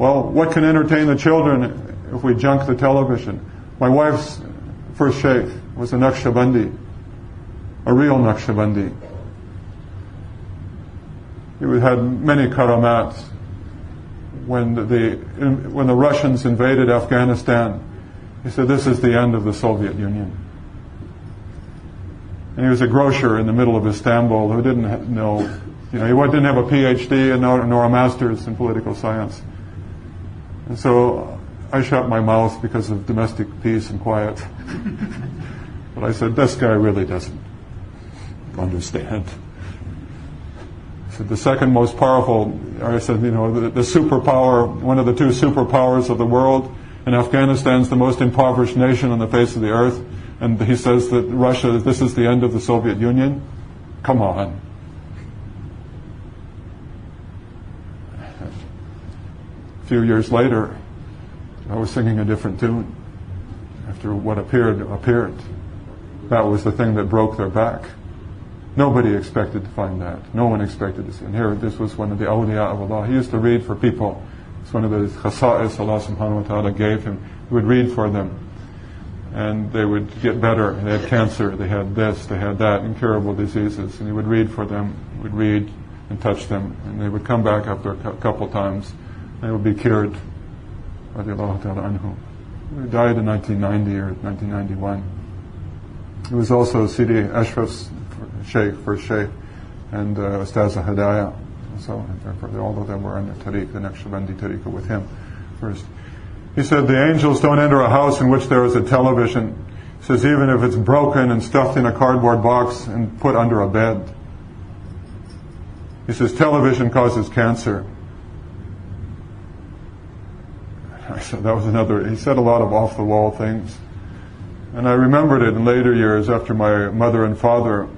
Well, what can entertain the children if we junk the television? My wife's first sheikh was a Naqshbandi, a real Naqshbandi. He had many karamat. When the Russians invaded Afghanistan, he said, this is the end of the Soviet Union. And he was a grocer in the middle of Istanbul who didn't know, he didn't have a PhD nor a master's in political science. And so I shut my mouth because of domestic peace and quiet. But I said, this guy really doesn't understand. I said, the second most powerful, I said, the superpower, one of the two superpowers of the world, and Afghanistan's the most impoverished nation on the face of the earth, and he says that Russia, this is the end of the Soviet Union. Come on. A few years later, I was singing a different tune. After what appeared. That was the thing that broke their back. Nobody expected to find that. No one expected to see. And here, this was one of the awliya of Allah. He used to read for people. It's one of the khasa'is Allah subhanahu wa ta'ala gave him. He would read for them. And they would get better. They had cancer, they had this, they had that, incurable diseases. And he would read for them, would read and touch them. And they would come back after a couple times. And they would be cured. Radiallahu ta'ala anhu. He died in 1990 or 1991. He was also Sidi Ashraf's first sheikh, and Ustaza Hidayah. So, all of them were in the tariq, the Naqshbandi tariqah with him first. He said, the angels don't enter a house in which there is a television. He says, even if it's broken and stuffed in a cardboard box and put under a bed. He says, television causes cancer. I said, that was another, he said a lot of off-the-wall things. And I remembered it in later years after my mother and father,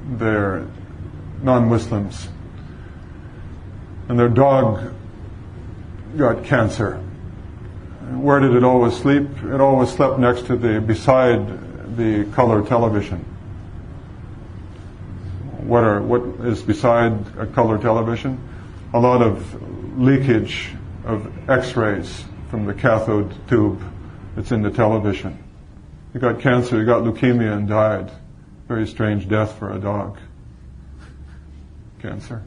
they're non-Muslims. And their dog got cancer. And where did it always sleep? It always slept next to beside the color television. What is beside a color television? A lot of leakage of X-rays from the cathode tube that's in the television. He got cancer, he got leukemia and died. Very strange death for a dog. Cancer.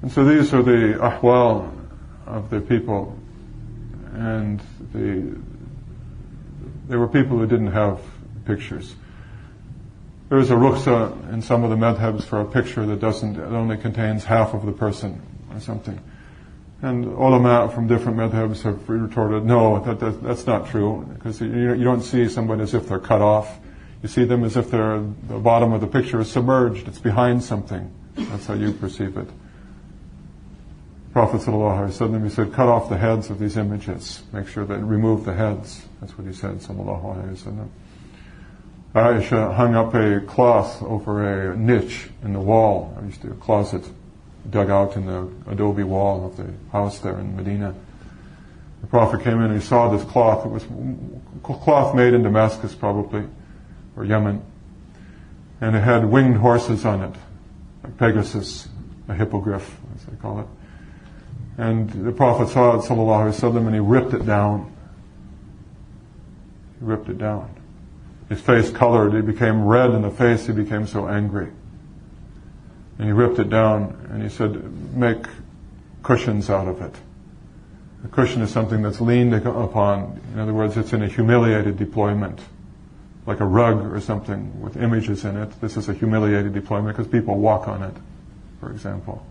And so these are the ahwal of the people, and they were people who didn't have pictures. There is a rukhsa in some of the madhabs for a picture that it only contains half of the person or something. And ulama from different madhabs have retorted, no, that's not true, because you don't see somebody as if they're cut off. You see them as if the bottom of the picture is submerged, it's behind something. That's how you perceive it. Prophet ﷺ, he said, cut off the heads of these images. Make sure that remove the heads. That's what he said, ﷺ. Aisha hung up a cloth over a niche in the wall. I used to a closet dug out in the adobe wall of the house there in Medina. The Prophet came in and he saw this cloth. It was cloth made in Damascus probably, or Yemen. And it had winged horses on it, like Pegasus, a hippogriff, as they call it. And the Prophet saw it, sallallahu alaihi wasallam, and he ripped it down. He ripped it down. His face colored, he became red in the face, he became so angry. And he ripped it down, and he said, make cushions out of it. A cushion is something that's leaned upon. In other words, it's in a humiliated deployment. Like a rug or something with images in it. This is a humiliated deployment because people walk on it, for example.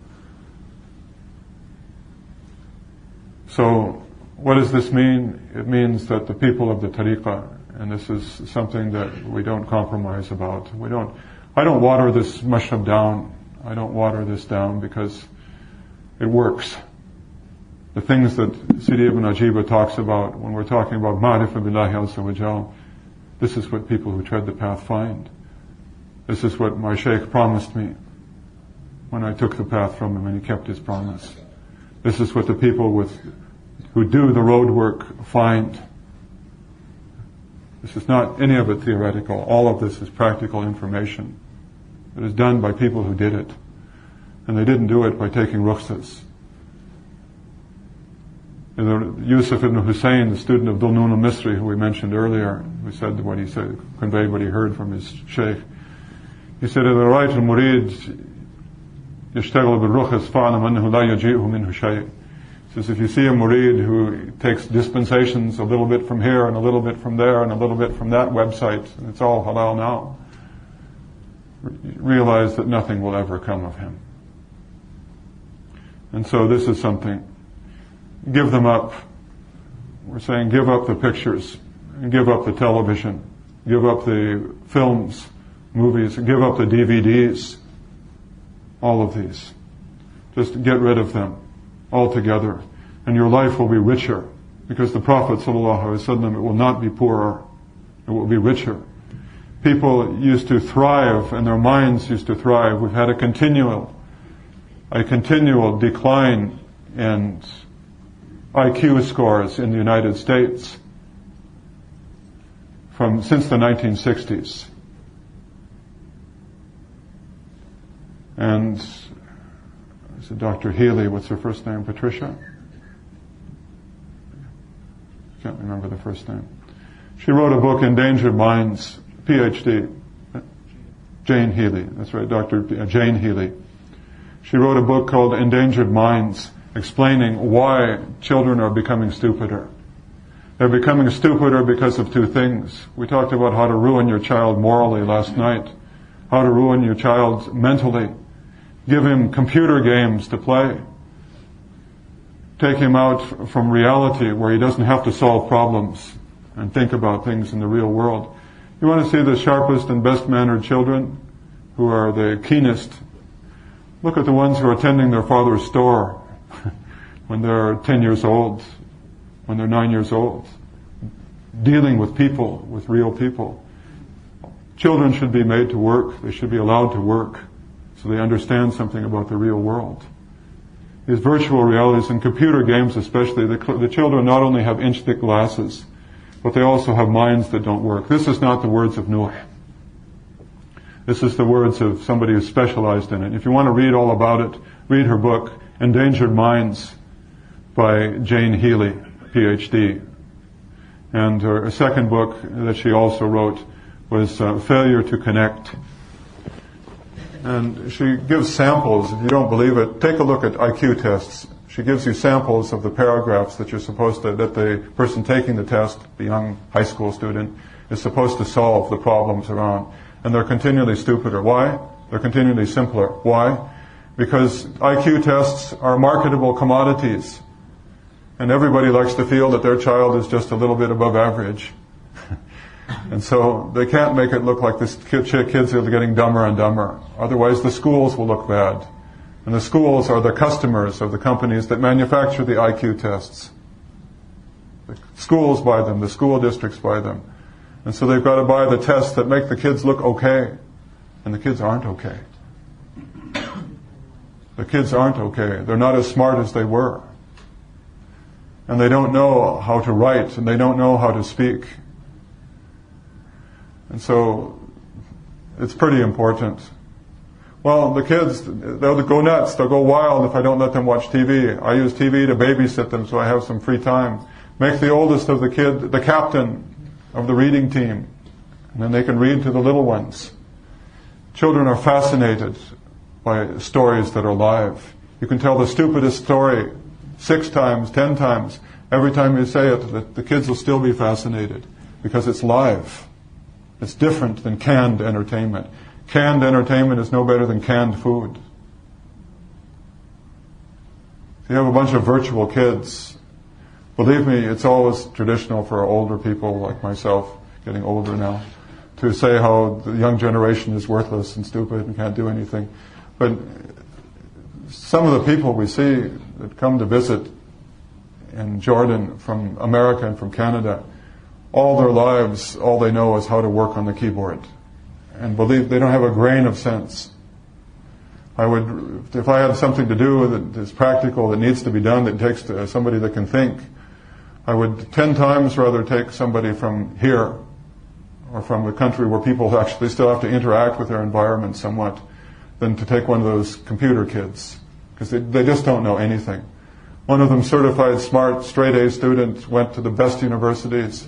So, what does this mean? It means that the people of the tariqah, and this is something that we don't compromise about. I don't water this mashrab down. I don't water this down because it works. The things that Sidi Ibn Ajiba talks about when we're talking about ma'rifah billahi azza wa jal, this is what people who tread the path find. This is what my sheikh promised me when I took the path from him, and he kept his promise. This is what the people who do the road work find. This is not any of it theoretical. All of this is practical information. It is done by people who did it. And they didn't do it by taking rukhsas. Yusuf ibn Hussein, the student of Dhul-Nun al-Misri, who we mentioned earlier, who said what he said, conveyed what he heard from his sheikh. He said, إذا رأيت المريد يشتغل بالرخص فاعلم أنه لا يجيءه منه شيء. He says, if you see a murid who takes dispensations a little bit from here and a little bit from there and a little bit from that website, and it's all halal now, realize that nothing will ever come of him. And so this is something. Give them up. We're saying give up the pictures, and give up the television, give up the films, movies, give up the DVDs, all of these. Just get rid of them altogether, and your life will be richer, because the Prophet ﷺ, it will not be poorer, it will be richer. People used to thrive, and their minds used to thrive. We've had a continual decline in IQ scores in the United States since the 1960s. And Dr. Healy, what's her first name? Patricia? Can't remember the first name. She wrote a book, Endangered Minds, PhD. Jane Healy, that's right, Dr. Jane Healy. She wrote a book called Endangered Minds, explaining why children are becoming stupider. They're becoming stupider because of two things. We talked about how to ruin your child morally last night, how to ruin your child mentally. Give him computer games to play. Take him out from reality where he doesn't have to solve problems and think about things in the real world. You want to see the sharpest and best mannered children who are the keenest? Look at the ones who are attending their father's store when they're 10 years old, when they're 9 years old, dealing with people, with real people. Children should be made to work. They should be allowed to work so they understand something about the real world. These virtual realities and computer games especially, the children not only have inch-thick glasses, but they also have minds that don't work. This is not the words of Nuh. This is the words of somebody who specialized in it. If you want to read all about it, read her book, Endangered Minds, by Jane Healy, PhD. And her second book that she also wrote was Failure to Connect. And she gives samples. If you don't believe it, take a look at IQ tests. She gives you samples of the paragraphs that that the person taking the test, the young high school student, is supposed to solve the problems around. And they're continually stupider. Why? They're continually simpler. Why? Because IQ tests are marketable commodities. And everybody likes to feel that their child is just a little bit above average. And so they can't make it look like kids are getting dumber and dumber. Otherwise the schools will look bad. And the schools are the customers of the companies that manufacture the IQ tests. The schools buy them, the school districts buy them. And so they've got to buy the tests that make the kids look okay. And the kids aren't okay. The kids aren't okay. They're not as smart as they were. And they don't know how to write, and they don't know how to speak. And so it's pretty important. Well, the kids, they'll go nuts, they'll go wild if I don't let them watch TV. I use TV to babysit them so I have some free time. Make the oldest of the kid the captain of the reading team, and then they can read to the little ones. Children are fascinated by stories that are live. You can tell the stupidest story 6 times, 10 times. Every time you say it, the kids will still be fascinated because it's live. It's different than canned entertainment. Canned entertainment is no better than canned food. If you have a bunch of virtual kids, believe me, it's always traditional for older people like myself, getting older now, to say how the young generation is worthless and stupid and can't do anything. But some of the people we see that come to visit in Jordan from America and from Canada, all their lives, all they know is how to work on the keyboard. And believe they don't have a grain of sense. If I had something to do that is practical, that needs to be done, that takes somebody that can think, I would 10 times rather take somebody from here or from a country where people actually still have to interact with their environment somewhat, than to take one of those computer kids, because they just don't know anything. One of them, certified, smart, straight A student, went to the best universities.